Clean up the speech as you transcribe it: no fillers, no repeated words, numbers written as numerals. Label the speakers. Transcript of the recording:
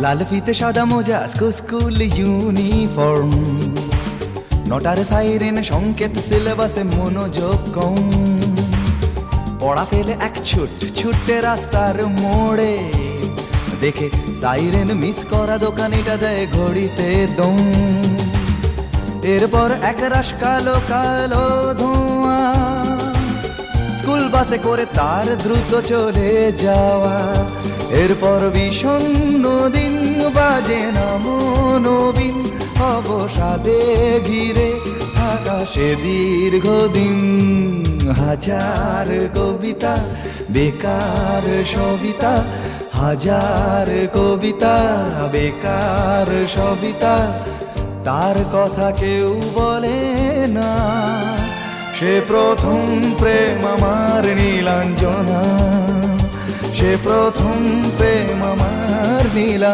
Speaker 1: লাল ফিতে সাদা মোজা স্কুল ইউনিফর্ম, নটার সাইরেন সংকেত সিলেবাসে মনোযোগ কম। পড়া ফেলে এক ছুটে রাস্তার মোড়ে, দেখে সাইরেন মিস করা দোকানিটা দেয় ঘড়িতে দম। এরপর এক রাশ কালো কালো ধোঁয়া, স্কুল বাসে করে তার দ্রুত চলে যাওয়া। এরপর বিষণ্ণ দিন বাজে না মনোবিন, অবসাদে ঘিরে আকাশে দীর্ঘদিন। হাজার কবিতা বেকার সবিতা, হাজার কবিতা বেকার সবিতা, তার কথা কেউ বলে না। সে প্রথম প্রেম আমার নীলাঞ্জনা, সে প্রথম প্রেম আমার নীলা।